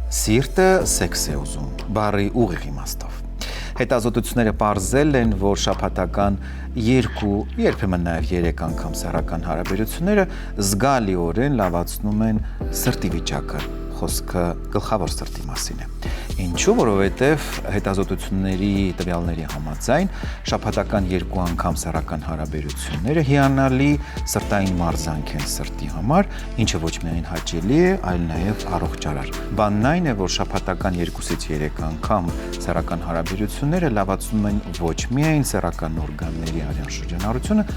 Սիրտը սեքս է ուզում, բառի ուղիղ իմաստով։ Հետազոտությունները պարզել են, որ շաբաթական 2, երբեմն նաև 3 անգամ սեռական հարաբերությունները զգալիորեն լավացնում են սրտի վիճակը, խոսքը գլխավոր սրտի մասին է։ Ինչու, որովհետև հետազոտությունների տվյալների համաձայն շաբաթական 2 անգամ սեռական հարաբերությունները հիանալի սրտային մարզանք են սրտի համար, ինչը ոչ միայն հաճելի է, այլ նաև առողջարար։ Բանն այն է, որ շաբաթական 2-ից 3 անգամ սեռական հարաբերությունները լավացնում են ոչ միայն սեռական օրգանների արյան շրջանառությունը,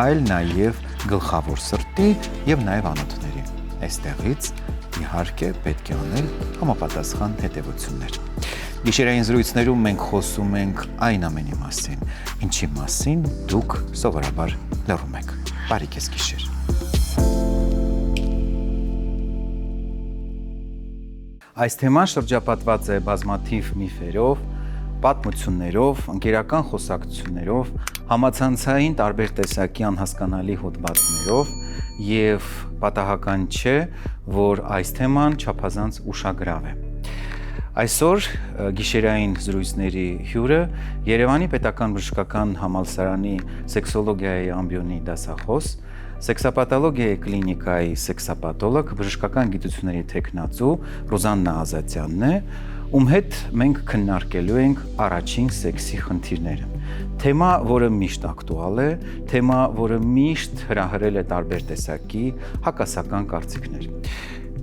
այլ նաև գլխավոր սրտի եւ նաև անոթների։ Այստեղից իհարկե պետք է անել համապատասխան հետևություններ։ Գիշերային զրույցներում մենք խոսում ենք այն ամենի մասին, ինչի մասին դուք սովորաբար լռում եք։ Բարի քեզ գիշեր։ Այս թեման շրջապատված է բազմաթիվ միֆերով, պատմություններով, ընկերական խոսակցություններով, համացանցային տարբեր տեսակի անհասկանալի հոդվածներով եւ պատահական չէ, որ այս թեման չափազանց ուշագրավ է։ Այսօր գիշերային զրույցների հյուրը Երևանի Պետական բժշկական համալսարանի սեքսոլոգիայի ամբիոնի դասախոս, սեքսապաթոլոգիայի կլինիկայի սեքսապաթոլոգ, բժշկական գիտությունների թեկնածու Ռուզաննա Ազատյանն է, ում հետ մենք քննարկելու ենք առաջին սեքսի խնդիրները։ Թեմա, որը միշտ ակտուալ է, թեմա, որը միշտ հրահրել է տարբեր տեսակի հակասական կարծիքներ։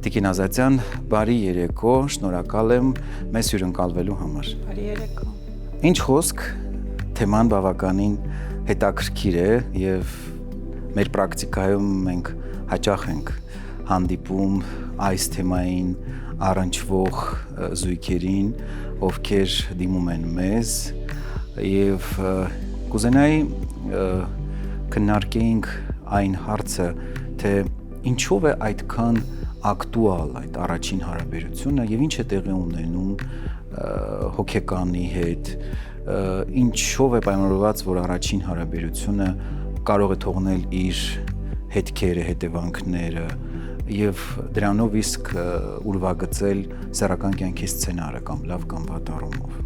Տիկին Ազատյան, բարի երեկո, շնորհակալ եմ մեզ հյուրընկալվելու համար։ Բարի երեկո։ Ինչ խոսք, թեման բավականին հետաքրքիր է եւ մեր պրակտիկայում մենք հաճախ ենք հանդիպում այս թեմային առնչվող զույգերին, ովքեր դիմում են մեզ եւ կուզենայի քննարկեինք այն հարցը, թե ինչով է այդքան ակտուալ այդ առաջին հարաբերությունը եւ ինչ է տեղի ունենում հոգեկանի հետ, ինչով է պայմանավորված, որ առաջին հարաբերությունը կարող է թողնել իր հետքերը, հետևանքները եւ դրանով իսկ ուրվագծել սեռական կյանքի սցենարը կամ լավ կամ վատ առումով։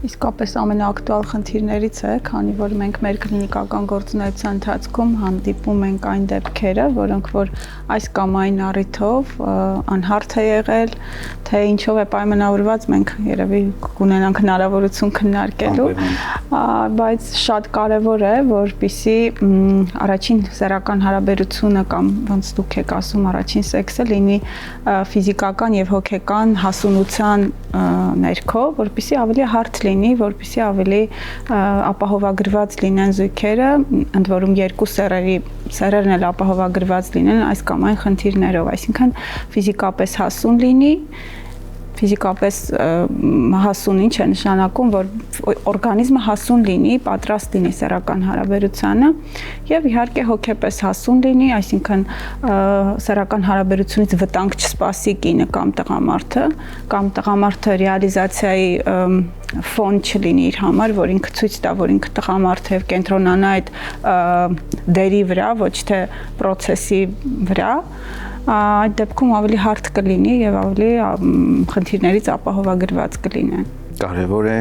Իսկապես ամենաակտուալ խնդիրներից է, քանի որ մենք մեր կլինիկական գործունեության ընթացքում հանդիպում ենք այն դեպքերը, որոնք որ այս կամ այն առիթով անհարթ է եղել, թե ինչով է պայմանավորված, մենք երևի կունենանք հնարավորություն քննարկելու, բայց շատ կարևոր է, որպեսզի առաջին սեռական հարաբերությունը կամ ոնց դուք եք ասում առաջին սեքսը լինի ֆիզիկական եւ հոգեկան հասունության ներքո, որպեսզի ավելի հարթ լինի, որպեսզի ավելի ապահովագրված լինեն զույգերը, ընդ որում երկու սեռերն էլ ապահովագրված լինեն այս կամ այն խնդիրներով, այսինքն ֆիզիկապես հասուն լինի, ֆիզիկապես հասուն ինչ է նշանակում, որ օրգանիզմը հասուն լինի, պատրաստ լինի սեռական հարաբերությանը եւ իհարկե հոգեպես հասուն լինի, այսինքն սեռական հարաբերությունից վտանգ չսպասի կինը կամ տղամարդը ռեալիզացիայի ֆոն չլինի իր համար, որ ինքը ցույց տա, որ ինքը տղամարդ է եւ կենտրոնանա այդ դերի վրա, ոչ թե պրոցեսի վրա, այդ դեպքում ավելի հարթ կլինի եւ ավելի խնդիրներից ապահովագրված կլինեն։ Կարևոր է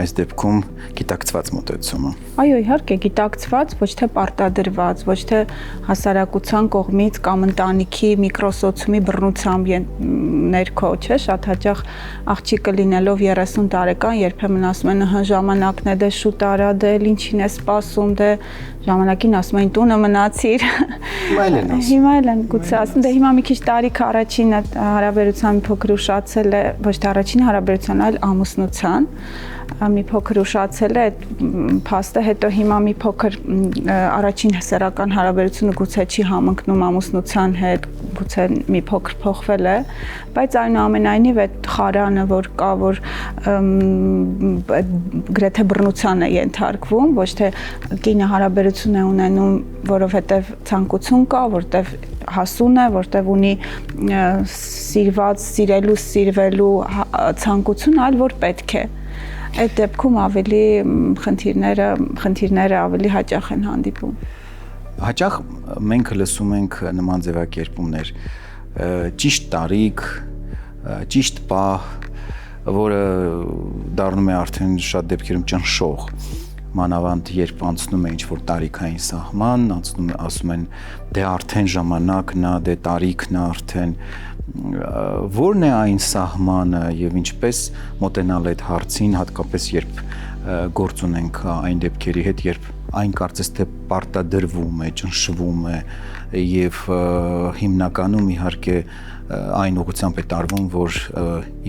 այս դեպքում գիտակցված մոտեցումը։ Այո, իհարկե, գիտակցված, ոչ թե պարտադրված, ոչ թե հասարակության կողմից կամ ընտանիքի միկրոսոցիումի բռնությամբ ներքո, չէ՞, շատ հաճախ աղջիկը լինելով 30 տարեկան, երբեմն ասում են, ժամանակն է, դե շուտ արա, դե ինչին է սպասում, դե ժամանակին ասում են տունը մնացիր։ Հիմա էլ են գուցե ասում, դե հիմա մի քիչ տարիքը առաջին հարաբերության փոքր ուշացել է, ոչ թե առաջին հարաբերության, այլ ամուսնության, մի փոքր ուշացել է այդ փաստը, հետո հիմա մի փոքր առաջին սեռական հարաբերությունը գուցե չի համընկնում ամուսնության հետ, գուցե մի փոքր փոխվել է, բայց այնուամենայնիվ այդ խարանը, որ կա, որ գրեթե բռնության է ենթարկվում, ոչ թե կինը հարաբերություն է ունենում, որովհետև ցանկություն կա, որտեվ հասուն է, որտեվ ունի սիրված, սիրվելու ցանկություն, այլ որ պետք է։ Այդ դեպքում ավելի խնդիրները ավելի հաճախ են հանդիպում։ Հաճախ մենք լսում ենք նման ձևակերպումներ, ճիշտ տարիք, ճիշտ պահ, որը դառնում է արդեն շատ դեպքերում ճնշող, մանավանդ երբ անցնում է ինչ-որ տարիքային սահման, ասում են դե արդեն ժամանակն է, դե տարիքն է արդեն, որն է այն սահմանը եւ ինչպես մոտենալ այդ հարցին, հատկապես երբ գործ ունենք այն դեպքերի հետ, երբ այն կարծես թե պարտադրվում է, ճնշվում է եւ հիմնականում իհարկե այն ուղղությամբ է տարվում, որ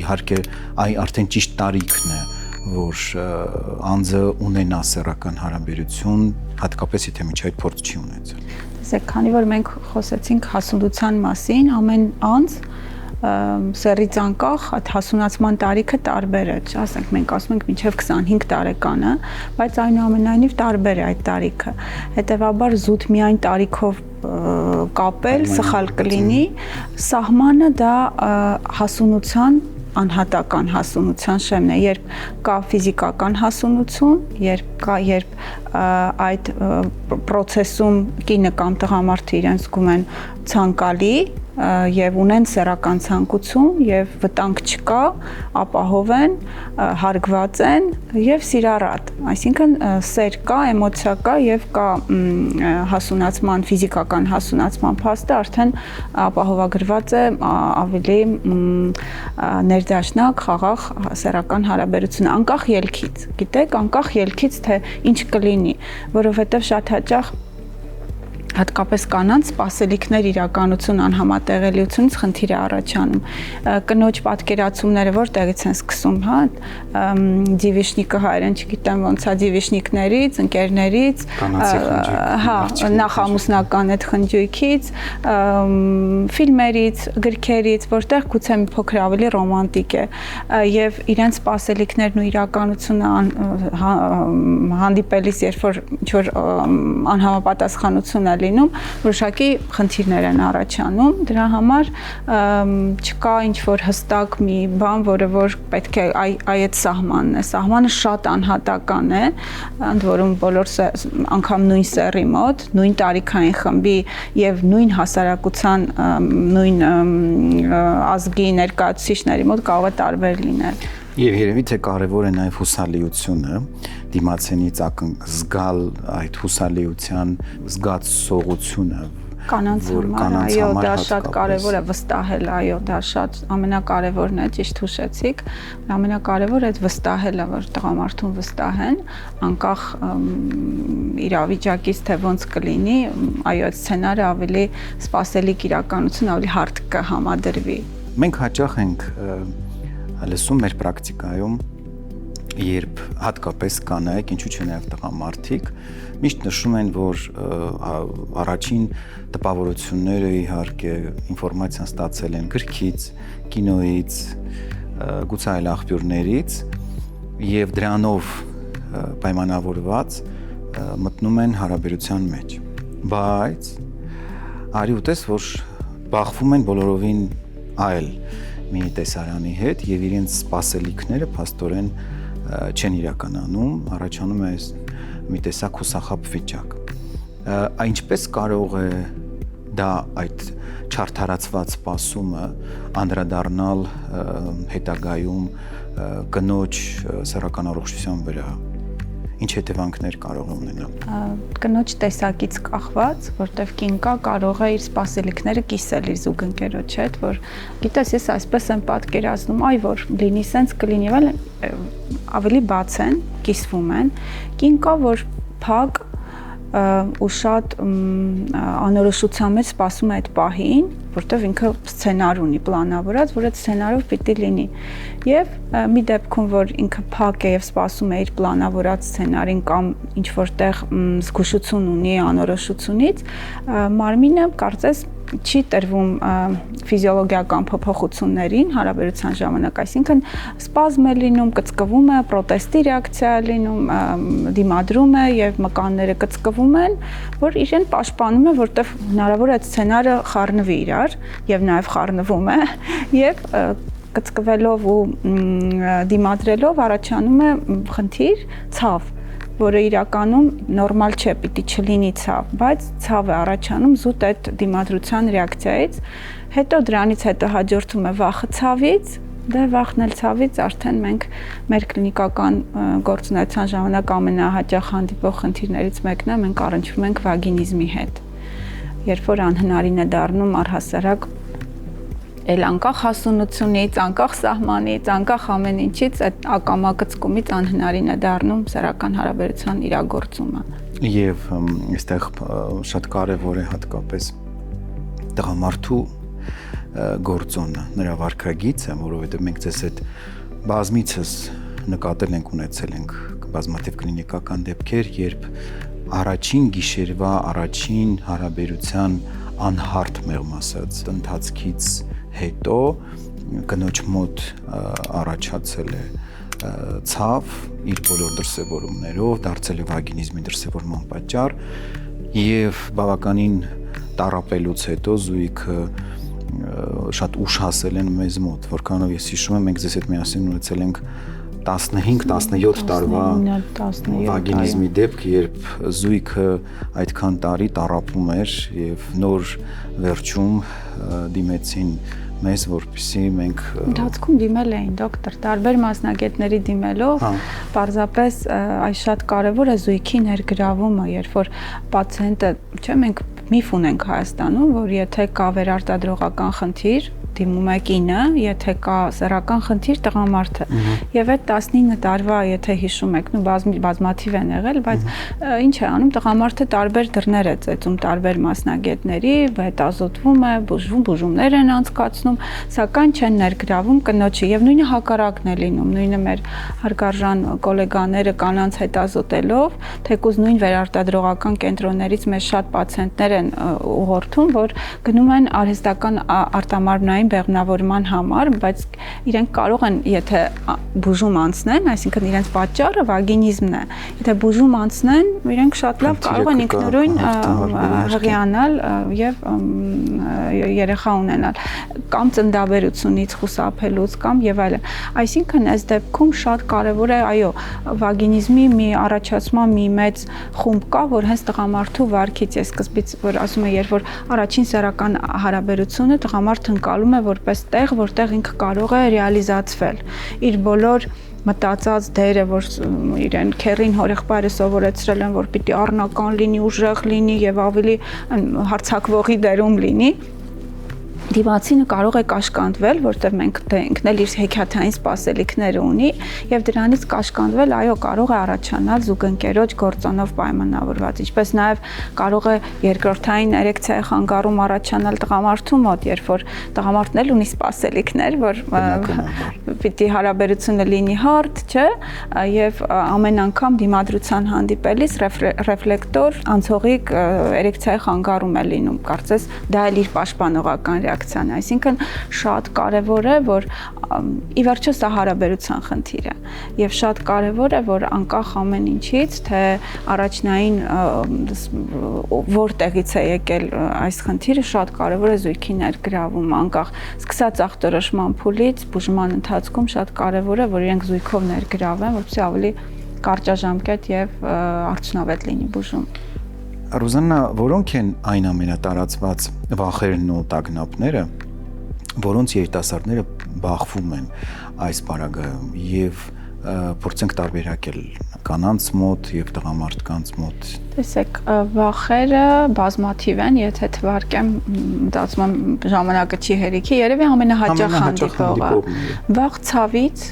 իհարկե արդեն ճիշտ տարիքն է, որ անձը ունենա սեռական հարաբերություն, հատկապես եթե միջի այդ փորձ չի ունեցել։ Տեսեք, քանի որ մենք խոսեցինք հասունության մասին, ամեն անձ սեռից անկախ այդ հասունացման տարիքը տարբեր է, ասենք մենք ասում ենք մինչև 25 տարեկանը, բայց այնուամենայնիվ տարբեր է այդ տարիքը։ Հետևաբար զուտ միայն տարիքով կապել սխալ կլինի, սահմանը դա հասունության անհատական հասունության շեմն է, երբ կա ֆիզիկական հասունություն, երբ այդ process-ում կինը կամ տղամարդը իրենց զգում են ցանկալի եւ ունեն սեռական ցանկություն եւ վտանգ չկա, ապահով են, հարգված են եւ սիրառատ, այսինքն սեր կա, էմոցիա կա եւ կա հասունացման, ֆիզիկական հասունացման փաստը արդեն ապահովագրված է ավելի ներդաշնակ, խաղաղ սեռական հարաբերություն, անկախ ելքից, գիտեք, անկախ ելքից թե ինչ կլինի, որովհետեւ շատ հաճախ հատկապես կանանց սպասելիքներ իրականություն անհամատեղելիությունից խնդիր է առաջանում։ Կնոջ պատկերացումները որտեղից են սկսում, հա, դիվիշնիկը հայերեն չգիտեմ ոնց է, դիվիշնիկներից, ընկերներից, հա, նախամուսնական այդ խնջույքից, ֆիլմերից, գրքերից, որտեղ գուցե մի փոքր ավելի ռոմանտիկ է, եւ իրենց սպասելիքներն ու իրականությունը հանդիպելիս, երբ որ ինչ-որ անհամապատասխանություն է լինում, որոշակի խնդիրներ են առաջանում, դրա համար չկա ինչ-որ հստակ մի բան, որը որ պետք է այդ սահմանն է, սահմանը շատ անհատական է, ընդ որում բոլոր անգամ նույն սեռի մոտ, նույն տարիքային խմբի եւ նույն հասարակության, նույն ազգի ներկայացուցիչների մոտ կարող է տարբեր լինել։ Եվ երևի թե կարևոր է նաև հուսալիությունը, դիմացենից զգալ այդ հուսալիության զգացողությունը, կանանց համար, այո, դա շատ կարևոր է վստահել, այո, դա շատ ամենակարևորն է, ճիշտ հուշեցիք, ամենակարևորը այդ վստահելը, որ տղամարդուն վստահեն, անկախ իրավիճակից թե ոնց կլինի, այո, այդ սցենարը ավելի սպասելիք իրականություն, ավելի հարթ կհամադրվի։ Մենք հաճախ ենք լսում մեր պրակտիկայում, երբ հատկապես կանայք, ինչու՞ չէ նաև տղամարդիկ, միշտ նշում են, որ առաջին տպավորությունները իհարկե ինֆորմացիան ստացել են գրքից, կինոյից, գուցե այլ աղբյուրներից եւ դրանով պայմանավորված մտնում են հարաբերության մեջ։ Բայց արի ուտես, որ բախվում են բոլորովին այլ մի տեսարանի հետ եւ իրենց սպասելիքները փաստորեն չեն իրականանում, առաջանում է մի տեսակ հուսախաբ վիճակ։ Ինչպես կարող է դա այդ չարդարացված սպասումը անդրադառնալ հետագայում կնոջ սեռական առողջության վրա։ Ինչ հետևանքներ կարող է ունենալ։ Կնոջ տեսակից կախված, որտեվ կինկա կարող է իր սպասելիքները կիսել իր զուգընկերոջ հետ, որ գիտես, ես այսպես եմ պատկերացնում, այ որ լինի սենց կլինի, ավելի բաց են, կիսվում են, կինկա որ փակ ու շատ անորոշության մեջ սպասում է այդ պահին, որտեվ ինքը սցենար ունի պլանավորած, որ այդ սցենարով պիտի լինի։ Եվ մի դեպքում, որ ինքը փակ է եւ սպասում է իր պլանավորած սցենարին կամ ինչ որտեղ զգուշություն ունի անորոշությունից, մարմինը կարծես չի տրվում ֆիզիոլոգիական փոփոխություններին հարաբերության ժամանակ, այսինքն սպազմ է լինում, կծկվում է, պրոտեստի ռեակցիա է լինում, դիմադրում է եւ մկանները կծկվում են, որ իրեն պաշտպանում է, որտեվ հնարավոր է սցենարը խառնվի իրար եւ նաեւ խառնվում է եւ կծկվելով ու դիմադրելով առաջանում է խնդիր, ցավ, որը իրականում նորմալ չէ, պիտի չլինի ցավ, բայց ցավ է առաջանում զուտ այդ դիմադրության ռեակցիայից, Հետո դրանից հետո հաջորդում է վախը ցավից, դե վախն էլ ցավից արդեն մենք մեր կլինիկական գործունեության ժամանակ ամենահաճախ հանդիպող խնդիրներից մեկն է, մենք առնչվում ենք վագինիզմի հետ։ Երբ որ անհնարին է դառնում առհասարակ էլ անկախ հասունությունից, անկախ սահմանից, անկախ ամեն ինչից այդ ակամակցկումից անհնարին է դառնում սեռական հարաբերության իրագործումը։ Եվ այստեղ շատ կարևոր է հատկապես տղամարդու գործոնը, նրա վարքագիծը, որովհետև մենք ձեզ այդ բազմիցս նկատել ենք, ունեցել ենք բազմաթիվ կլինիկական դեպքեր, երբ առաջին գիշերվա, առաջին հարաբերության անհարթ մեղմ ասած ընթացքից հետո կնոջ մոտ առաջացել է ցավ իր բոլոր դրսևորումներով, դարձել է վագինիզմի դրսևորման պատճառ եւ բավականին տառապելուց հետո զույգը շատ ուշ հասել են մեզ մոտ, որքանով ես հիշում եմ, մենք ձեզ հետ միասին ունեցել ենք 15-17 տարվա վագինիզմի դեպք, երբ զույգը այդքան տարի տառապում էր եւ նոր վերջում դիմեցին մեզ, որպեսզի մենք ընթացքում դիմել էին դոկտոր, տարբեր մասնագետների դիմելով, պարզապես այս շատ կարևոր է զույգի ներգրավումը, երբ որ պացիենտը, չէ, մենք միֆ ունենք Հայաստանում, որ եթե կա վերարտադրողական խնդիր, դիմում է կինը, եթե կա սեռական խնդիր տղամարդը։ Եվ այդ 19 տարվա, եթե հիշում եք, բազմաթիվ են եղել, բայց ինչ է անում, տղամարդը տարբեր դռներ է ծեծում տարբեր մասնագետների, հետազոտվում է, բուժումներ են անցկացնում, սակայն չեն ներգրավում կնոջը եւ նույնը հակառակն է լինում, նույնը մեր հարգարժան գոլեգաները կանանց հետազոտելով, թեկուզ նույն վերարտադրողական կենտրոններից մեր շատ պացիենտներ են ուղղորդում, որ գնում են արհեստական արտամարմնային բեղմնավորման համար, բայց իրենք կարող են, եթե բուժում անցնեն, այսինքն իրենց պատճառը վագինիզմն է։ Եթե բուժում անցնեն, իրենք շատ լավ կարող են ինքնուրույն հղիանալ եւ երեխա ունենալ, կամ ծննդաբերությունից խուսափելուց կամ եւ այլն։ Այսինքն այս դեպքում շատ կարեւոր է, այո, վագինիզմի մի առաջացման մի մեծ խումբ կա, որ հենց տղամարդու վարքից է սկզբից, որ ասում է, երբ որ առաջին սեռական հարաբերությունը տղամարդը ընկալում է որպես տեղ, որտեղ ինքը կարող է ռեալիզացվել։ Իր բոլոր մտածած դերը, որ իրեն քերին հորեղբայրը սովորեցրել են, որ պիտի առնական լինի, ուժեղ լինի եւ ավելի հարձակվողի դերում լինի, դիմացինը կարող է կաշկանդվել, որտեղ մենք ինքն էլ իր հեքիաթային սպասելիքները ունի եւ դրանից կաշկանդվել, այո, կարող է առաջանալ զուգընկերոջ գործոնով պայմանավորված, ինչպես նաեւ կարող է երկրորդային էրեկցիայի խանգարում առաջանալ տղամարդու մոտ, երբ որ տղամարդն էլ ունի սպասելիքներ, որ պիտի հարաբերությունը լինի հարթ, չէ, եւ ամեն անգամ դիմադրության հանդիպելիս ռեֆլեկտոր անցողիկ էրեկցիայի խանգարում է լինում, կարծես դա էլ իր պաշտպանողական ռեակցիան է, այսինքն շատ կարևոր է, որ ի վերջո սա հարաբերության խնդիր է եւ շատ կարևոր է, որ անկախ ամեն ինչից, թե առաջնային որտեղից է եկել այս խնդիրը, շատ կարևոր է զույգի ներգրավումը, անկախ սկսած ախտորոշման փուլից, բուժման ընթացքում շատ կարևոր է, որ իրենք զույգով ներգրավեն, որպեսզի ավելի կարճաժամկետ եւ արդյունավետ լինի բուժումը։ Ռուզաննա, որոնք են այն ամենատարածված վախերն ու տագնապները, որոնց երիտասարդները բախվում են այս պարագայում եւ փորձենք տարբերակել կանանց մոտ եւ տղամարդկանց մոտ։ Տեսեք, վախերը բազմաթիվ են, եթե թվարկեմ, մտածում եմ ժամանակը չի հերիքի, երևի ամենահաճախ հանդիպողը։ Վախ ցավից,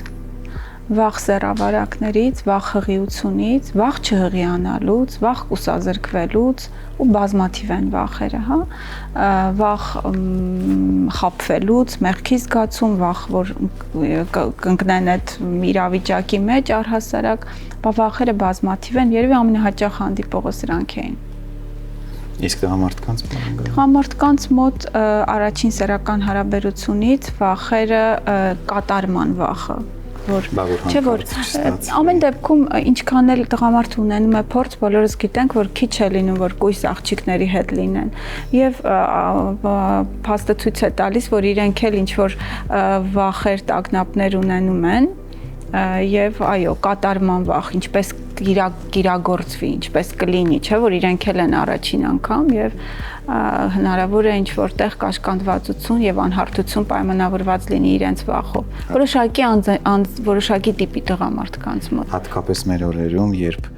վախ սեռավարակներից, վախ հղիությունից, վախ չհղիանալուց, վախ կուսազրկվելուց ու բազմաթիվ են վախերը, հա, վախ խաբվելուց, մեղքի զգացում, վախ, որ կընկնեն այդ իրավիճակի մեջ առհասարակ, վախերը բազմաթիվ են, երևի ամենահաճախ հանդիպողը սրանք էին։ Իսկ տղամարդկանց մոտ առաջին սեռական հարաբերությունից վախերը կատարման վախը, չէ որ ամեն դեպքում ինչքան էլ տղամարդը ունենում է փորձ, բոլորս գիտենք, որ քիչ է լինում, որ կույս աղջիկների հետ լինեն եւ փաստը ցույց է տալիս, որ իրենք էլ ինչ որ վախեր, տագնապներ ունենում են եւ այո, կատարման վախ, ինչպես կիրագործվի, ինչպես կլինի, չէ՞ որ իրենք էլ են առաջին անգամ եւ հնարավոր է ինչ որտեղ կաշկանդվածություն եւ անհարթություն պայմանավորված լինի իրենց վախով։ Որոշակի տիպի տղամարդկանց մոտ։ Հատկապես մեր օրերում, երբ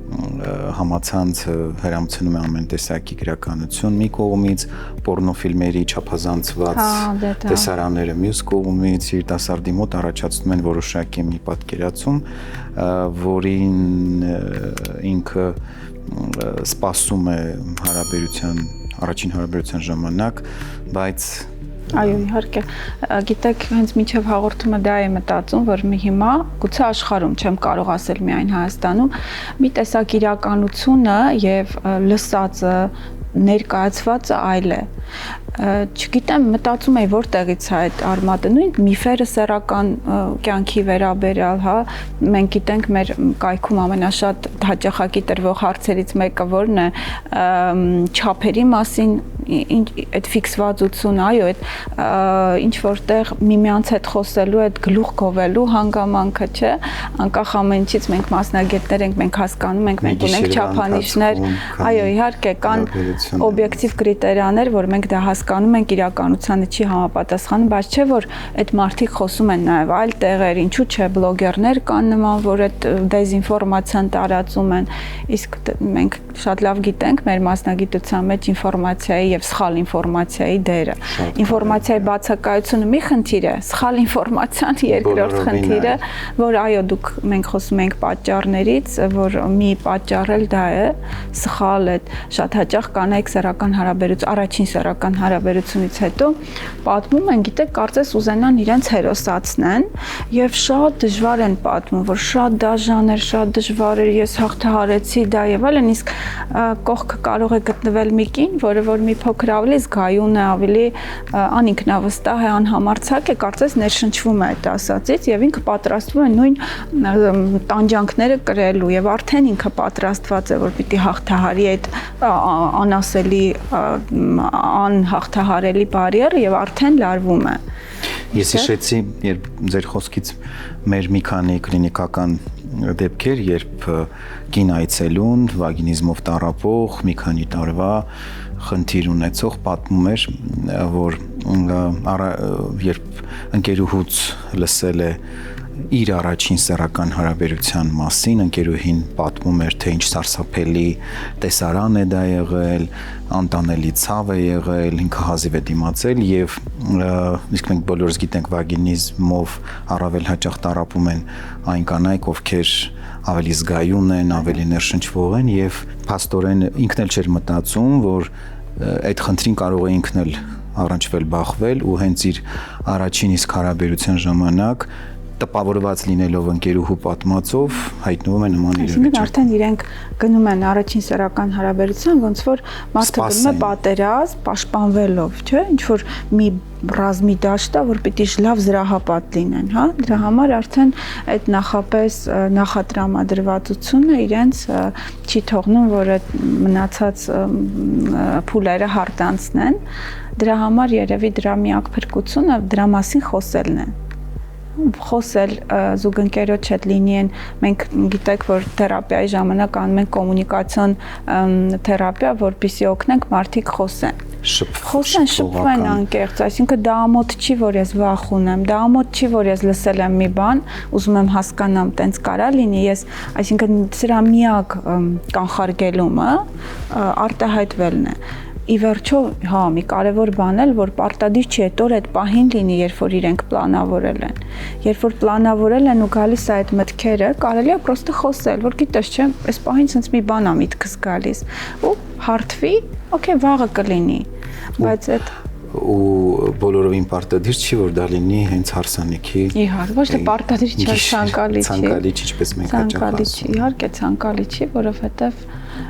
համացանցը հրամցնում է ամեն տեսակի գրականություն մի կողմից, պորնոֆիլմերի չափազանցված տեսարանները մյուս կողմից, երիտասարդի մոտ առաջացնում են որոշակի մի պատկերացում, որին ինքը սպասում է առաջին հարաբերության ժամանակ, բայց Այո, իհարկե, գիտեք, հենց միջև հաղորդումը դա է մտածում, որ մի հիմա գուցե աշխարհում, չեմ կարող ասել միայն Հայաստանում, մի տեսակ իրականությունը եւ լսածը, ներկայացվածը այլ է։ Չգիտեմ, մտածում եմ որտեղից է այդ արմատը, նույն միֆերը սեռական կյանքի վերաբերյալ, հա, մենք գիտենք մեր կայքում ամենաշատ հաճախակի տրվող հարցերից մեկը որն է, չափերի մասին այդ ֆիքսվածություն, այո, այդ ինչ որտեղ միմյանց հետ խոսելու, այդ գլուխ գովելու հանգամանքը, չէ, անկախ ամեն ինչից մենք մասնագետներ ենք, մենք հասկանում ենք, մենք ունենք չափանիշներ, այո, իհարկե կան օբյեկտիվ կրիտերիաներ, որ մենք դա հասկանում ենք, իրականությանը չի համապատասխանում, բայց չէ որ այդ մարդիկ խոսում են նաև այլ տեղեր, ինչու՞ չէ, բլոգերներ կան նման, որ այդ դեզինֆորմացիան տարածում են, իսկ մենք շատ լավ գիտենք մեր մասնագիտության մեջ ինֆորմացիայի եւ սխալ ինֆորմացիայի դերը։ Ինֆորմացիայի բացակայությունը մի խնդիր է, սխալ ինֆորմացիան երկրորդ խնդիրը, որ այո, մենք խոսում ենք պատճառներից, որ մի պատճառ էլ դա է, սխալ է, շատ հաճախ կանայք սեռական հարաբերություն, առաջին սեռական հարաբերությունից հետո պատմում են, գիտեք, կարծես ուզենան իրենց հերոսացնեն եւ շատ դժվար են պատմում, որ շատ դաժան էր, շատ դժվար էր, ես հաղթահարեցի դա եւ այլն, իսկ կողքը կարող է գտնվել մի կին, որը որ մի փոքր ավելի զգայուն է, ավելի անինքնավստահ է, անհամարձակ է, կարծես ներշնչվում է այդ ասածից եւ ինքը պատրաստվում է նույն տանջանքները կրելու եւ արդեն ինքը պատրաստված է, որ պիտի հաղթահարի այդ անասելի անհաղթահարելի բարիերը եւ արդեն լարվում է։ Ես հիշեցի, երբ ձեր խոսքից մեր մի քանի կլինիկական դեպքեր, երբ կին այցելուն, վագինիզմով տառապող, մի քանի տարվա խնդիր ունեցող պատմում էր, որ երբ ընկերուհուց լսել է իր առաջին սեռական հարաբերության մասին, ընկերուհին պատմում էր, թե ինչ սարսափելի տեսարան է դա եղել, անտանելի ցավ է եղել, ինքը հազիվ է դիմացել եւ իսկ մենք բոլորս գիտենք վագինիզմով առավել հաճախ տառապում են այն կանայք, ովքեր ավելի զգայուն են, ավելի ներշնչվող են եւ փաստորեն ինքն էլ չէր մտածում, որ այդ խնդրին կարող է ինքն էլ առնչվել, բախվել ու հենց իր առաջին իսկ հարաբերության ժամանակ տպավորված լինելով ընկերուհու պատմածով հայտնվում է նման իրավիճակ։ Այսինքն արդեն իրենք գնում են առաջին սեռական հարաբերության, ոնց որ մարդը գնում է պատերազմ, պաշտպանվելով, չէ՞, ինչ որ մի ռազմի դաշտ է, որ պիտի լավ զրահապատ լինեն, հա։ Դրա համար արդեն այդ նախապես նախատրամադրվածությունը իրենց չի թողնում, որ այդ մնացած փուլերը հարթանցնեն։ Դրա համար երևի դրա միակ փրկությունը դրա մասին խոսելն է։ Խոսել զուգընկերոջ հետ լինի են, մենք գիտեք, որ թերապիայի ժամանակ անում ենք կոմունիկացիոն թերապիա, որպեսզի օգնենք մարդիկ խոսեն։ Շփվեն անկեղծ, այսինքն դա ամոթ չի, որ ես վախ ունեմ, դա ամոթ չի, որ ես լսել եմ մի բան, ուզում եմ հասկանամ, տենց կարա լինի, ես, այսինքն սրա միակ կանխարգելումը արտահայտվելն է։ Ի վերջո, հա, մի կարևոր բան էլ, որ պարտադիր չի այդ օր այդ պահին լինի, երբ որ իրենք պլանավորել են։ Երբ որ պլանավորել են ու գալիս է այդ մտքերը, կարելի է պրոստը խոսել, որ գիտես, չէ, այս պահին sense մի բան է միտքս գալիս։ Ու հարթվի, օքեյ, վաղը կլինի։ Բայց այդ ու բոլորովին պարտադիր չի, որ դա լինի հենց հարսանիքի։ Իհարկե, ոչ թե պարտադիր չի, ցանկալի չի։ Ցանկալի չի, ինչպես մենք հաճախ ասում ենք։ Իհարկե, ցանկալի չի, որովհետև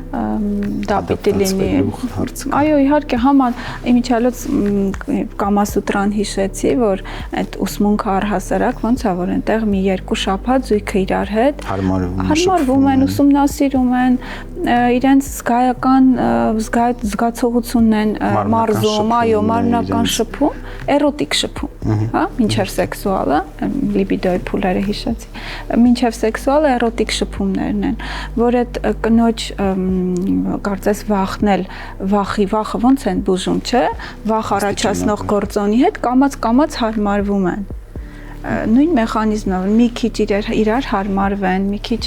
դա պիտի լինի։ Այո, իհարկե, իմիջիալոց Կամասուտրան հիշեցի, որ այդ ուսմունքը առհասարակ ոնց է, որ այնտեղ մի երկու շաբաթ զույգը իրար հետ հարմարվում են, ուսումնասիրում են, իրենց զգայական զգացողությունն են մարզում, այո, մարմնական շփում, էրոտիկ շփում։ հա, մինչև սեքսուալը, լիբիդոյի փուլերը հիշեցի, մինչև սեքսուալը էրոտիկ շփումներն են, որ այդ կնոջ կարծես վախնել, վախը ոնց են բուժում, չէ, վախ առաջացնող գործոնի հետ կամաց հարմարվում են։ Նույն մեխանիզմը մի քիչ իրար հարմարվեն, մի քիչ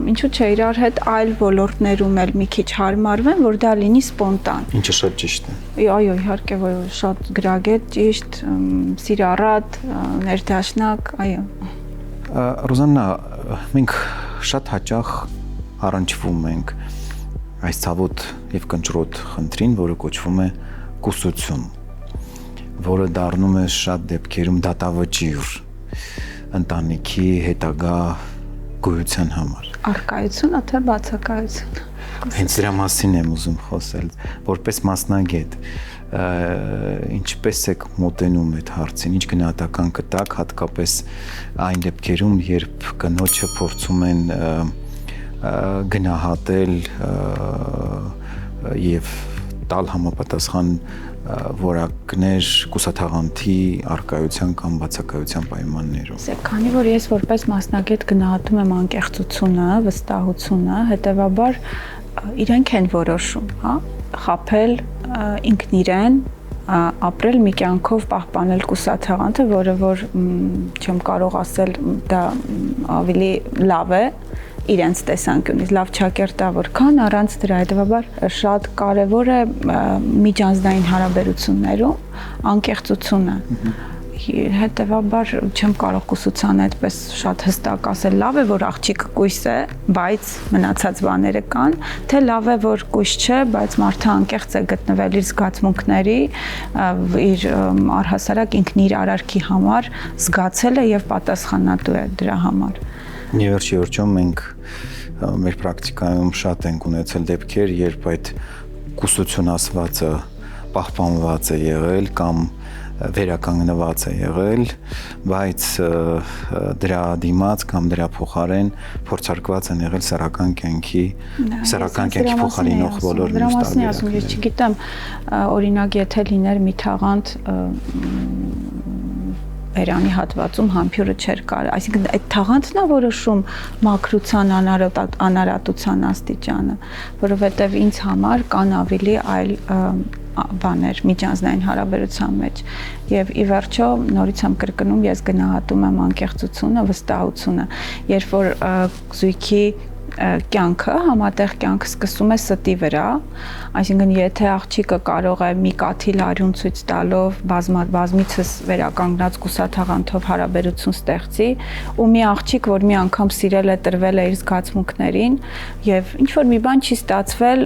ինչու՞ չէ իրար հետ այլ ոլորտներում էլ մի քիչ հարմարվեն, որ դա լինի սպոնտան։ Ինչը շատ ճիշտ է։ Այո, իհարկե, որ շատ գրագետ, ճիշտ, սիրառատ, ներդաշնակ, այո։ Ռոզաննա, մենք շատ հաճախ առնչվում ենք այս ցավոտ եւ կնճռոտ խնդրին, որը կոչվում է կուսություն, որը դառնում է շատ դեպքերում դատավճիռ ընտանիքի հետագա գոյության համար։ Արկայությունը թե բացակայությունը։ Հենց դրա մասին եմ ուզում խոսել, որպես մասնագետ, ինչպես եք մոտենում այդ հարցին, ինչ գնահատական կտակ, հատկապես այն դեպքերում, երբ կնոջը փորձում են գնահատել եւ տալ համապատասխան որակներ կուսաթաղանթի արկայության կամ բացակայության պայմաններով։ Քանի որ ես որպես մասնագետ գնահատում եմ անկեղծությունը, վստահությունը, հետեւաբար իրենք են որոշում, հա, խաբել ինքն իրեն, ապրել մի կյանքով պահպանել կուսաթաղանթը, որը որ չեմ կարող ասել դա ավելի լավ է իրենց տեսանկյունից, լավ չակերտավոր քան առանց դրա, հետեւաբար շատ կարևոր է միջանձնային հարաբերություններում անկեղծությունը։ Հետեւաբար չեմ կարող կուսության այդպես շատ հստակ ասել, լավ է որ աղջիկը կույս է, բայց մնացած բաները կան, թե լավ է որ կույս չէ, բայց մարդը անկեղծ է գտնվել իր զգացմունքների, իր առհասարակ ինքն իր արարքի համար զգացել է եւ պատասխանատու է դրա համար։ Վերջի վերջում մենք մեր պրակտիկայում շատ ենք ունեցել դեպքեր, երբ այդ կուսություն ասվածը պահպանված է եղել կամ վերականգնված է եղել, բայց դրա դիմաց կամ դրա փոխարեն փորձարկված են եղել սեռական կյանքի փոխարինող բոլոր մյուս տարբերակները։ Ես չգիտեմ, օրինակ եթե լիներ մի թաղանթ Բերանի հատվածում համբյուրը չէր կարել, այսինքն այդ թաղանթն է որոշում մաքրության անարատության աստիճանը, որովհետև ինձ համար կան ավելի այլ բաներ միջանձնային հարաբերության մեջ եւ ի վերջո նորից եմ կրկնում, ես գնահատում եմ անկեղծությունը, վստահությունը, երբ որ զույգի կյանքը, համատեղ կյանքը սկսում է ստի վրա, այսինքն եթե աղջիկը կարող է մի կաթիլ արյուն ցույց տալով բազմիցս վերականգնած կուսաթաղանթով հարաբերություն ստեղծի, ու մի աղջիկ, որ մի անգամ սիրել է, տրվել է իր զգացմունքներին եւ ինչ որ մի բան չի ստացվել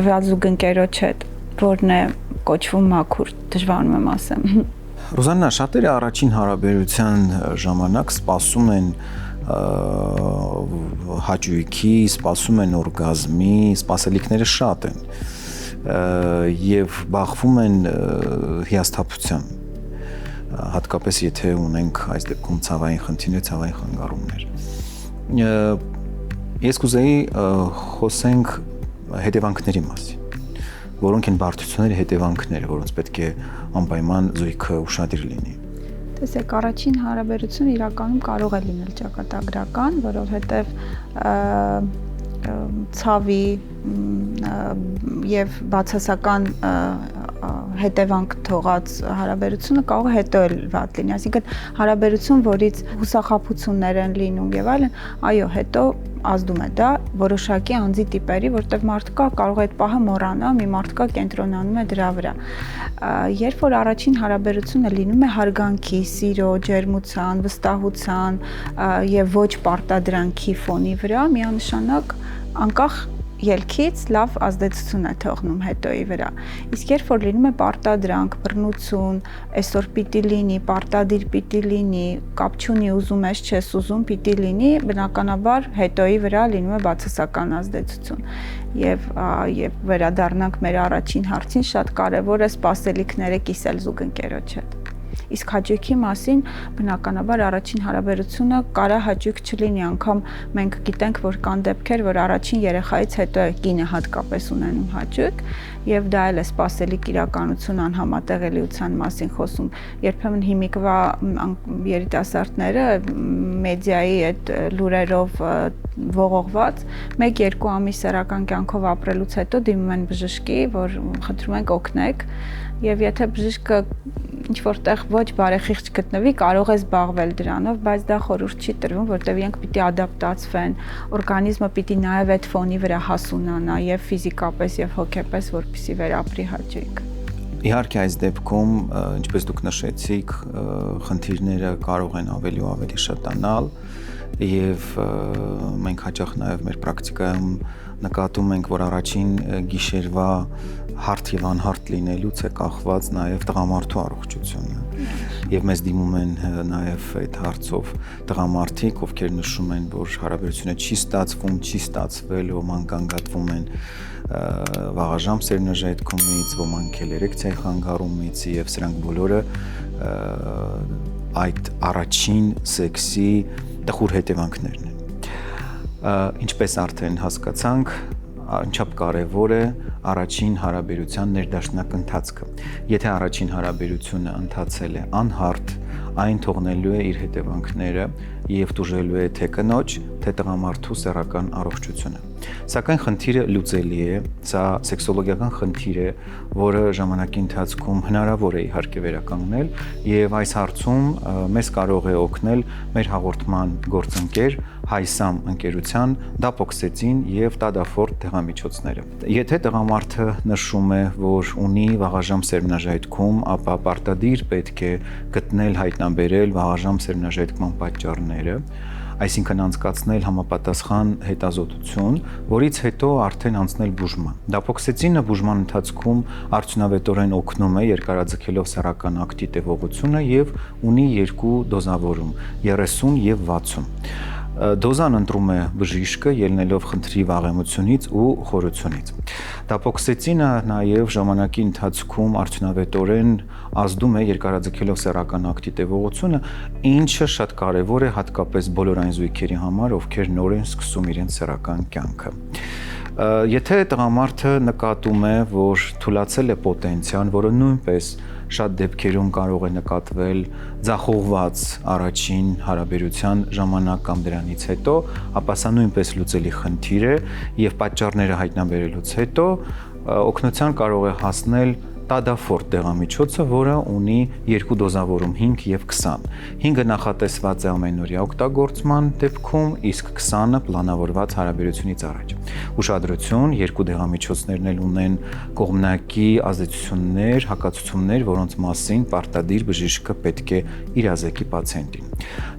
տվյալ զուգընկերոջ հետ, որն է կոչվում մաքուր, դժվարում եմ ասեմ։ Ռոզաննա, շատերը առաջին հարաբերության ժամանակ սպասում են հաճույքի, սպասում են օրգազմի, սպասելիքները շատ են եւ բախվում են հիասթափության, հատկապես եթե ունենք այս դեպքում ցավային խնդիրներ, ցավային խանգարումներ։ Ես կուզեի խոսենք հետևանքների մասին, որոնք են բարդությունների հետևանքները, որոնց պետք է անպայման զույգը ուշադիր լինի։ Տեսեք, առաջին հարաբերությունը իրականում կարող է լինել ճակատագրական, որովհետև ցավի եւ բացասական հետևանք թողած հարաբերությունը կարող է հետո էլ վատ լինի, այսինքն հարաբերություն, որից հուսախաբություններ են լինում եւ այլն, այո, հետո ազդում է դա որոշակի անձի տիպերի, որտեղ մարդկա կարող է այդ պահը մոռանա, մի մարդկա կենտրոնանում է դրա վրա։ Երբ որ առաջին հարաբերությունը լինում է հարգանքի, սիրո, ջերմության, վստահության եւ ոչ պարտադրանքի ֆոնի վրա, միանշանակ անկախ ելքից լավ ազդեցություն է թողնում հետոյի վրա։ Իսկ երբ որ լինում է պարտադրանք, բռնություն, այսօր պիտի լինի, պարտադիր պիտի լինի, կապ չունի ուզում ես, չես ուզում, պիտի լինի, բնականաբար հետոյի վրա լինում է բացասական ազդեցություն։ Եվ վերադառնանք մեր առաջին հարցին, շատ կարևոր է սպասելիքները կիսել զուգընկերոջ հետ։ Իսկ հաճույքի մասին բնականաբար առաջին հարաբերությունը կարա հաճույք չլինի, անգամ մենք գիտենք, որ կան դեպքեր, որ առաջին երեխայից հետո է կինը հատկապես ունենում հաճույք, եւ դա էլ է սպասելիք իրականություն անհամատեղելիության մասին խոսում։ Երբեմն հիմիկվա երիտասարդները մեդիայի այդ լուրերով ողողված 1-2 ամիս սեռական կյանքով ապրելուց հետո դիմում են բժշկի, որ խնդրում ենք օգնեք, եւ եթե բժիշկը ինչ որտեղ ոչ բարեխիղճ գտնվի, կարող է զբաղվել դրանով, բայց դա խորհուրդ չի տրվում, որտեղ իրենք պիտի ադապտացվեն, օրգանիզմը պիտի նաեւ այդ ֆոնի վրա հասունանա եւ ֆիզիկապես եւ հոգեպես, որպեսզի վերապրի հաճույք։ Իհարկե այս դեպքում, ինչպես դուք նշեցիք, խնդիրները կարող են ավելի ու ավելի շատանալ եւ մենք հաճախ նաեւ մեր պրակտիկայում նկատում ենք, որ առաջին գիշերվա հարթ եւ անհարթ լինելուց է կախված նաեւ տղամարդու առողջությունը եւ մեզ դիմում են նաեւ այդ հարցով տղամարդիկ, ովքեր նշում են, որ հարաբերությունը չի ստացվում, չի ստացվել, ոմանք կանգատվում են վաղաժամ սերնաժայթքումից, ոմանք էլ էրեկցիայի խանգարումից եւ սրանք բոլորը այդ առաջին սեքսի տխուր հետևանքներն են։ Ինչպես արդեն հասկացանք, անչափ կարևոր է առաջին հարաբերության ներդաշնակ ընթացքը։ Եթե առաջին հարաբերությունը ընթացել է անհարթ, այն թողնելու է իր հետևանքները եւ տուժելու է թե կնոջ, թե տղամարդու սեռական առողջությունը։ Սակայն խնդիրը լուծելի է, սա սեքսոլոգիական խնդիր է, որը ժամանակի ընթացքում հնարավոր է իհարկե վերականգնել եւ այս հարցում մեզ կարող է օգնել մեր հաղորդման գործընկեր Հայսամ ընկերության Դապոքսեցին եւ Տադաֆորտ դեղամիջոցները։ Եթե տղամարդը նշում է, որ ունի վաղաժամ սերմնաժայթքում, ապա պարտադիր պետք է գտնել, հայտնաբերել վաղաժամ սերմնաժայթքման պատճառները, այսինքն անցկացնել համապատասխան հետազոտություն, որից հետո արդեն անցնել բուժման։ Դապոքսեցինը բուժման ընթացքում արդյունավետորեն օգնում է երկարաձգելով սեռական ակտի տևողությունը եւ ունի 2 դոզավորում՝ 30 եւ 60։ Դոզան ընտրում է բժիշկը ելնելով խնդրի վաղեմությունից ու խորությունից։ Դապոքսեցինը նաև ժամանակի ընթացքում արդյունավետորեն ազդում է երկարաձգելով սեռական ակտի տևողությունը, ինչը շատ կարևոր է հատկապես բոլոր այն զույգերի համար, ովքեր նոր են սկսում իրենց սեռական կյանքը։ Եթե տղամարդը նկատում է, որ թուլացել է պոտենցիան, որը նույնպես շատ դեպքերում կարող է նկատվել ձախողված առաջին հարաբերության ժամանակ կամ դրանից հետո, ապա սա նույնպես լուծելի խնդիր է եւ պատճառները հայտնաբերելուց հետո օգնության կարող է հասնել Տադաֆորտ դեղամիջոցը, որը ունի 2 դոզավորում՝ 5 եւ 20։ 5-ը նախատեսված է ամենօրյա օգտագործման դեպքում, իսկ 20-ը պլանավորված հարաբերությունից առաջ։ Ուշադրություն, 2 դեղամիջոցներն էլ ունեն կողմնակի ազդեցություններ, հակացություններ, որոնց մասին պարտադիր բժիշկը պետք է իրազեկի պացիենտին։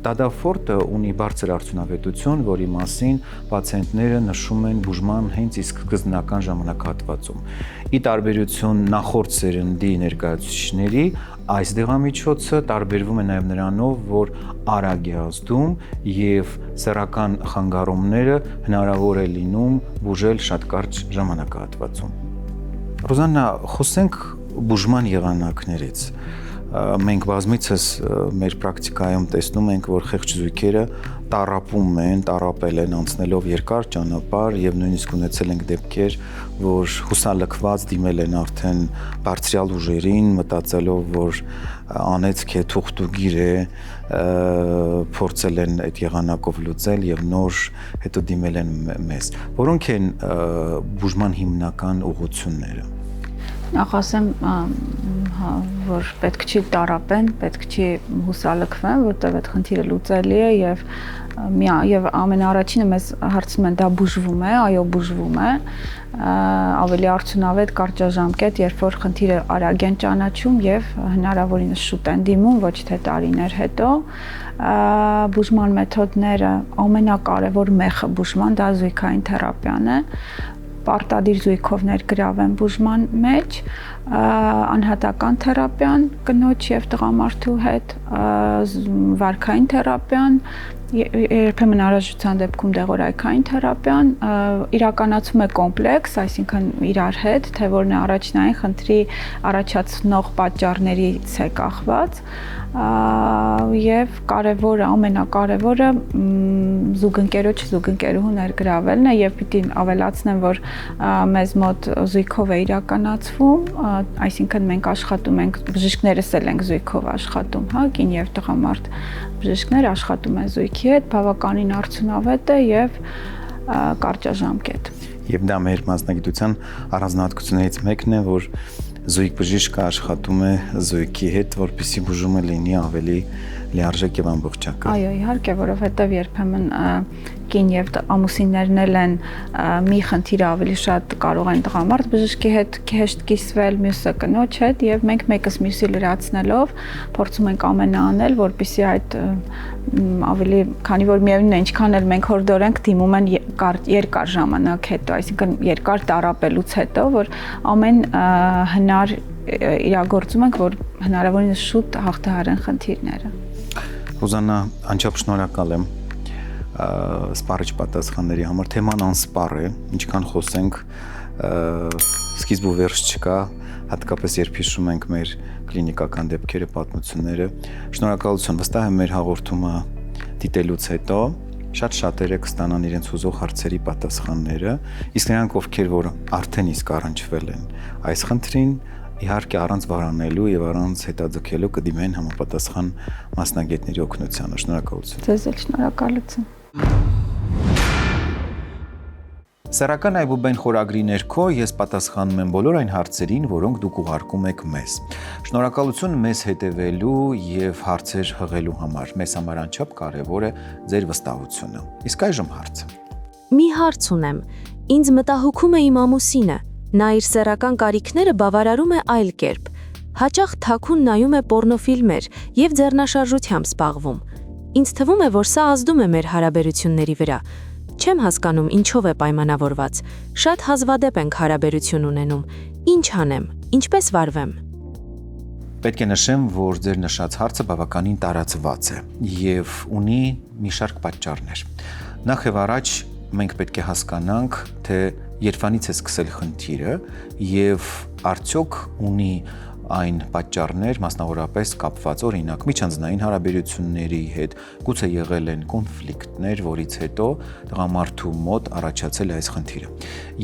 Տադաֆորտը ունի բարձր արդյունավետություն, որի մասին պացիենտները նշում են բուժման հենց իսկ սկզբնական ժամանակահատվածում։ Ի տարբերություն նախորդ սերնդի ներկայացուցիչների, այս դեղամիջոցը տարբերվում է նաև նրանով, որ արագ է ազդում եւ սեռական խանգարումները հնարավոր է լինում բուժել շատ կարճ ժամանակահատվածում։ Ռոզաննա, խոսենք բուժման եղանակներից։ Մենք բազմիցս մեր պրակտիկայում տեսնում ենք, որ խեղճ զույգերը տառապել են անցնելով երկար ճանապարհ եւ նույնիսկ ունեցել ենք դեպքեր, որ հուսալքված դիմել են արդեն բարձրյալ ուժերին, մտածելով, որ անեծք է, թուղթուգիր է, փորձել են այդ եղանակով լուծել եւ նոր հետո դիմել են մեզ։ Որոնք են բուժման հիմնական ուղղությունները։ Նախ ասեմ, որ պետք չի տառապեն, պետք չի հուսալքվեն, որտեղ այդ խնդիրը լուծելի է եւ ամենաառաջինը մեզ հարցնում են, դա բուժվում է, այո, բուժվում է, ավելի արդյունավետ կարճաժամկետ, երբ որ խնդիրը արագ են ճանաչում եւ հնարավորինս շուտ են դիմում, ոչ թե տարիներ հետո։ Բուժման մեթոդները ամենակարևոր մեխը բուժման դա զույգային թերապիան է։ Պարտադիր զույգով ներգրավեն բուժման մեջ, անհատական թերապիան կնոջ եւ տղամարդու հետ, վարքային թերապիան, երբեմն առանձնության դեպքում դեղորայքային թերապիան իրականացում է կոմպլեքս, այսինքն իրար հետ, թե որն է առաջնային խնդրի առաջացնող պատճառներից է կախված, եւ կարևորը, ամենակարևորը զուգընկերուհու ներգրավելն է եւ պիտի ավելացնեմ, որ մեզ մոտ զույգով է իրականացվում, այսինքն մենք աշխատում ենք, բժիշկներս էլ ենք զույգով աշխատում, հա, կին եւ տղամարդ բժիշկներ աշխատում են զույգի հետ, բավականին արդյունավետ է եւ կարճաժամկետ։ Եվ դա մեր մասնագիտության առանձնահատկություններից մեկն է, որ զույգ բժիշկը աշխատում է զույգի հետ, որպեսզի բուժումը լինի ավելի լիարժեք եւ ամբողջական։ Այո, իհարկե, որովհետեւ երբեմն կին եւ ամուսիններն էլ են մի խնդիր ավելի շատ կարող են տղամարդ բժշկի հետ հեշտ կիսվել, մյուսը կնոջ հետ եւ մենք մեկս մյուսի լրացնելով փորձում ենք ամենը անել, որպեսզի այդ ավելի, քանի որ միևնույնն է, ինչքան էլ մենք հորդորենք, դիմում են երկար ժամանակ հետո, այսինքն երկար տառապելուց հետո, որ ամեն հնար իրագործում ենք, որ հնարավորինս շուտ հաղթահարեն խնդիրները։ Ռուզաննա, անչափ շնորհակալ եմ սպառիչ պատասխանների համար, թեման անսպառ է, ինչքան խոսենք, սկիզբ ու վերջ չկա, հատկապես երբ հիշում ենք մեր կլինիկական դեպքերը, պատմությունները։ Շնորհակալություն, վստահ եմ մեր հաղորդումը դիտելուց հետո շատ շատերը կստանան իրենց ուզող հարցերի պատասխանները, իսկ նրանք, ովքեր որ արդեն իսկ առնչվել են այս խնդրին, իհարկե առանց վարանելու եւ առանց հետաձգելու կդիմեն համապատասխան մասնագետների օգնությանը։ Շնորհակալություն։ Ձեզ էլ շնորհակալություն։ Սեռական այբուբեն խորագրի ներքո ես պատասխանում եմ բոլոր այն հարցերին, որոնք դուք ուղարկում եք մեզ։ Շնորհակալություն մեզ հետևելու եւ հարցեր հղելու համար։ Մեզ համար անչափ կարեւոր է ձեր վստահությունը։ Իսկ այժմ հարցը։ Մի հարց ունեմ։ Ինձ մտահոգում է իմ ամուսինը։ Նա իր սեռական կարիքները բավարարում է այլ կերպ։ Հաճախ թաքուն նայում է պոռնոֆիլմեր եւ ձեռնաշարժությամբ զբաղվում։ Ինձ թվում է, որ սա ազդում է մեր հարաբերությունների վրա։ Չեմ հասկանում, ինչով է պայմանավորված։ Շատ հազվադեպ ենք հարաբերություն ունենում։ Ինչ անեմ, ինչպես վարվեմ։ Պետք է նշեմ, որ ձեր նշած հարցը բավականին տարածված է եւ ունի մի շարք պատճառներ։ Նախ եւ առաջ մենք պետք է հասկանանք, թե երբանից է սկսել խնդիրը եւ արդյոք ունի այն պատճառներ, մասնավորապես կապված օրինակ միջանձնային հարաբերությունների հետ, գուցե եղել են կոնֆլիկտներ, որից հետո տղամարդու մոտ առաջացել է այս խնդիրը։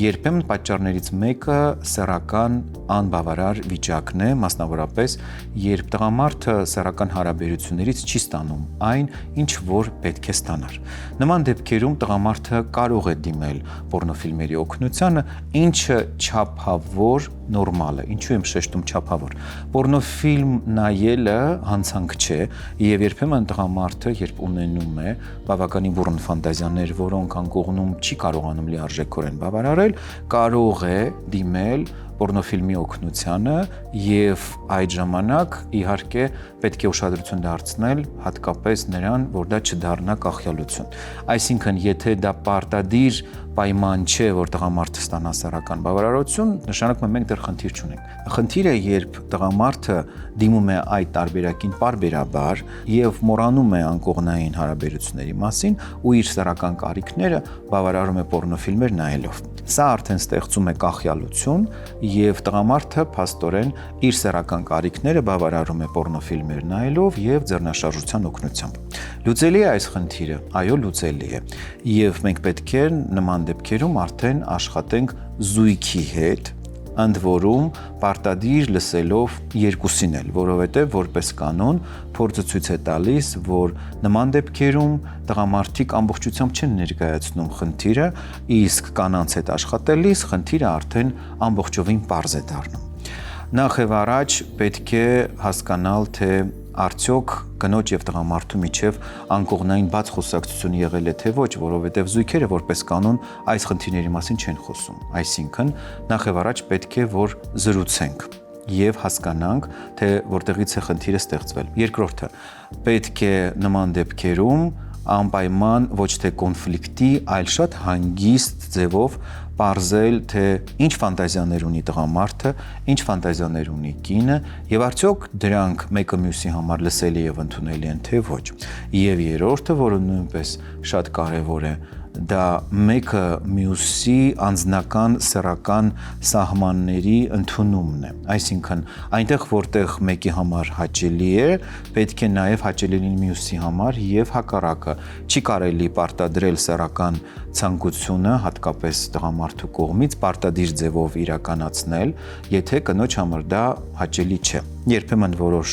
Երբեմն պատճառներից մեկը սեռական անբավարար վիճակն է, մասնավորապես երբ տղամարդը սեռական հարաբերություններից չի ստանում այն, ինչ որ պետք է ստանար։ Նման դեպքերում տղամարդը կարող է դիմել պոռնոֆիլմերի օգնությանը, ինչը չափավոր նորմալ է։ Ինչու եմ շեշտում չափավոր։ Պոռնոֆիլմ նայելը հանցանք չէ, եւ երբեմն տղամարդը, երբ ունենում է բավականին բուռն ֆանտազիաներ, որոնք անկողնում չի կարողանում լիարժեքորեն բավարարել, կարող է դիմել պոռնոֆիլմի օգնությանը եւ այդ ժամանակ իհարկե պետք է ուշադրություն դարձնել հատկապես նրան, որ դա չդառնա կախյալություն։ Այսինքն, եթե դա պարտադիր պայման չէ, որ տղամարդը ստանա սեռական բավարարություն, նշանակում է մենք դեռ խնդիր չունենք։ Խնդիրը, երբ տղամարդը դիմում է այդ տարբերակին պարբերաբար եւ մոռանում է անկողնային հարաբերությունների մասին ու իր սեռական կարիքները բավարարում է պոռնոֆիլմեր նայելով։ Սա արդեն ստեղծում է կախյալություն եւ տղամարդը փաստորեն իր սեռական կարիքները բավարարում է պոռնոֆիլմեր նայելով եւ ձեռնաշարժության օգնությամբ։ Լուծելի է այս խնդիրը։ Այո, լուծելի է։ Եվ մենք պետք է նման դեպքերում արդեն աշխատենք զույգի հետ, ընդ որում պարտադիր լսելով երկուսին էլ, որովհետև որպես կանոն փորձը ցույց է տալիս, որ նման դեպքերում տղամարդիկ ամբողջությամբ չեն ներկայացնում խնդիրը, իսկ կանանց հետ աշխատելիս խնդիրը արդեն ամբողջովին պարզ է դառնում։ Նախ եւ առաջ պետք է հասկանալ, թե արդյոք կնոջ եւ տղամարդու միջև անկողնային բաց խոսակցություն եղել է թե ոչ, որովհետեւ զույգերը որպես կանոն այս խնդիրների մասին չեն խոսում։ Այսինքն, նախ եւ առաջ պետք է որ զրուցենք եւ հասկանանք, թե որտեղից է խնդիրը ստեղծվել։ Երկրորդը, պետք է նման դեպքերում անպայման ոչ թե կոնֆլիկտի, այլ շատ հանգիստ ձևով պարզել, թե ինչ ֆանտազիաներ ունի տղամարդը, ինչ ֆանտազիաներ ունի կինը, եւ արդյոք դրանք մեկը մյուսի համար լսելի եւ ընդունելի են, թե ոչ։ Եվ երրորդը, որը նույնպես շատ կարեւոր է, դա մեկը մյուսի անձնական սեռական սահմանների ընդունումն է։ Այսինքն, այնտեղ որտեղ մեկի համար հաճելի է, պետք է նաև հաճելի լինի մյուսի համար եւ հակառակը։ Չի կարելի պարտադրել սեռական ցանկությունը, հատկապես տղամարդու կողմից պարտադիր ձևով իրականացնել, եթե կնոջ համար դա հաճելի չէ։ Երբեմն որոշ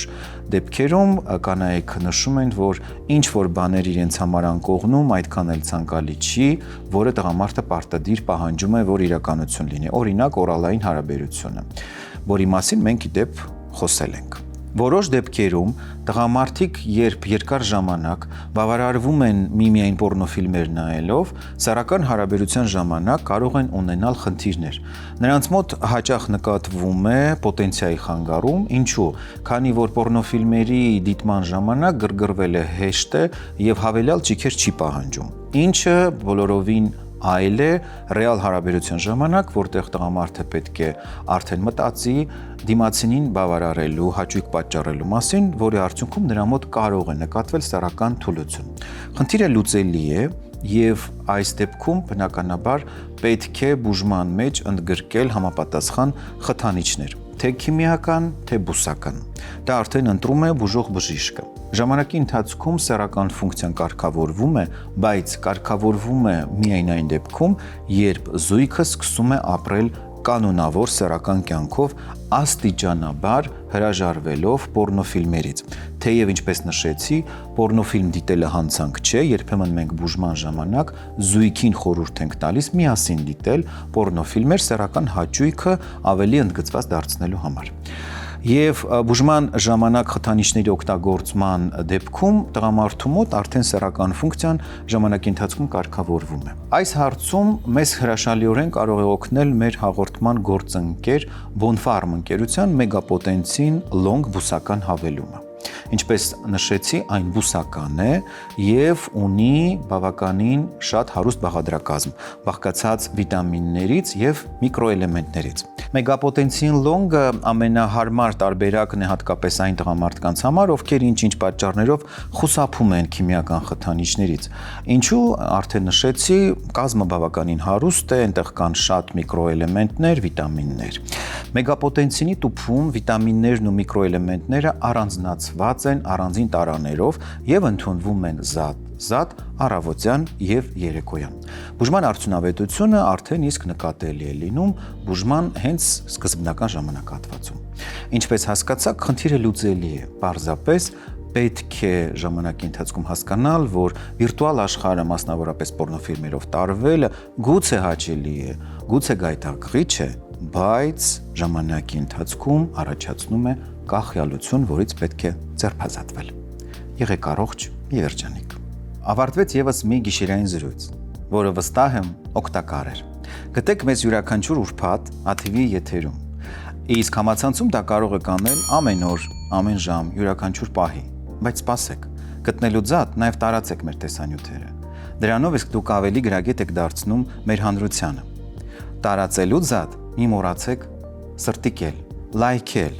դեպքերում կանայք նշում են, որ ինչ որ բաներ իրենց համար անկողնում այդքան էլ ցանկալի չի, որը տղամարդը պարտադիր պահանջում է, որ իրականություն լինի։ Օրինակ, օրալային հարաբերությունը, որի մասին մենք իդեպ խոսել ենք։ Որոշ դեպքերում տղամարդիկ, երբ երկար ժամանակ բավարարվում են միմիայն պոռնոֆիլմեր նայելով, սեռական հարաբերության ժամանակ կարող են ունենալ խնդիրներ։ Նրանց մոտ հաճախ նկատվում է պոտենցիայի խանգարում, ինչու՞, քանի որ պոռնոֆիլմերի դիտման ժամանակ գրգռվելը հեշտ է եւ հավելյալ ճիքեր չի պահանջում, ինչը բոլորովին այլ է ռեալ հարաբերության ժամանակ, որտեղ տղամարդը պետք է արդեն մտածի դիմացինին բավարարելու, հաճույք պատճառելու մասին, որի արդյունքում նրա մոտ կարող է նկատվել սեռական թուլություն։ Խնդիրը լուծելի է եւ այս դեպքում բնականաբար պետք է բուժման մեջ ընդգրկել համապատասխան խթանիչներ, թե քիմիական, թե բուսական։ Դա արդեն ընտրում է բուժող բժիշկը։ Ժամանակի ընթացքում սեռական ֆունկցիան կարգավորվում է, բայց կարգավորվում է միայն այն դեպքում, երբ զույգը սկսում է ապրել կանոնավոր սեռական կյանքով, աստիճանաբար հրաժարվելով պոռնոֆիլմերից։ Թեև ինչպես նշեցի, պոռնոֆիլմ դիտելը հանցանք չէ, երբեմն մենք բուժման ժամանակ զույգին խորհուրդ ենք տալիս միասին դիտել պոռնոֆիլմեր սեռական հաճույքը ավելի ընդգծված դարձնելու համար։ Եվ բուժման ժամանակ խթանիչների օգտագործման դեպքում տղամարդու մոտ արդեն սեռական ֆունկցիան ժամանակի ընթացքում կարգավորվում է։ Այս հարցում մեզ հրաշալիորեն կարող է օգնել մեր հաղորդման գործընկեր Bonfarm ընկերության մեգապոտենցին լոնգ բուսական հավելումը։ Ինչպես նշեցի, այն բուսական է եւ ունի բավականին շատ հարուստ բաղադրակազմ, բաղկացած վիտամիններից եւ միկրոէլեմենտներից։ Մեգապոտենցին լոնգը ամենահարմար տարբերակն է հատկապես այն տղամարդկանց համար, ովքեր ինչ-ինչ պատճառներով խուսափում են քիմիական խթանիչներից։ Ինչու արդեն նշեցի, կազմը բավականին հարուստ է, այնտեղ կան շատ միկրոէլեմենտներ, վիտամիններ։ Մեգապոտենցինի տուփում վիտամիններն ու միկրոէլեմենտները առանձնացված են առանձին տարաներով եւ ընդունվում են զատ առավոտյան եւ երեկոյան։ Բուժման արդյունավետությունը արդեն իսկ նկատելի է լինում բուժման հենց սկզբնական ժամանակահատվածում։ Ինչպես հասկացաք, խնդիրը լուծելի է, պարզապես պետք է ժամանակի ընթացքում հասկանալ, որ վիրտուալ աշխարհը, մասնավորապես պոռնոֆիլմերով տարվելը գուցե հաճելի է, գուցե գայթակղիչ է, բայց ժամանակի ընթացքում առաջացնում է կախյալություն, որից պետք է ձերբազատվել։ Եղեք առողջ եւ երջանիկ։ Ավարտվեց եւս մի գիշերային զրույց, որը վստահ եմ օգտակար էր։ Գտեք մեզ յուրաքանչյուր ուրբաթ ATV եթերում։ Իսկ համացանցում դա կարող եք անել ամեն օր, ամեն ժամ, յուրաքանչյուր պահի, բայց սպասեք, գտնելու ձատ նաև տարածեք մեր տեսանյութերը։ Դրանով իսկ դուք ավելի գրագետ եք դարձնում մեր հանրությանը։ Տարածելու ձատ մի մոռացեք սրտիկել, լայքել։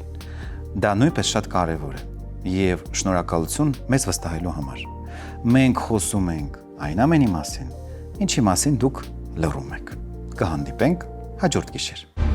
Դա նույնպես շատ կարևոր է եւ շնորհակալություն մեզ վստահելու համար։ Մենք խոսում ենք այն ամենի մասին, ինչի մասին դուք լռում եք։ Կհանդիպենք հաջորդ գիշեր։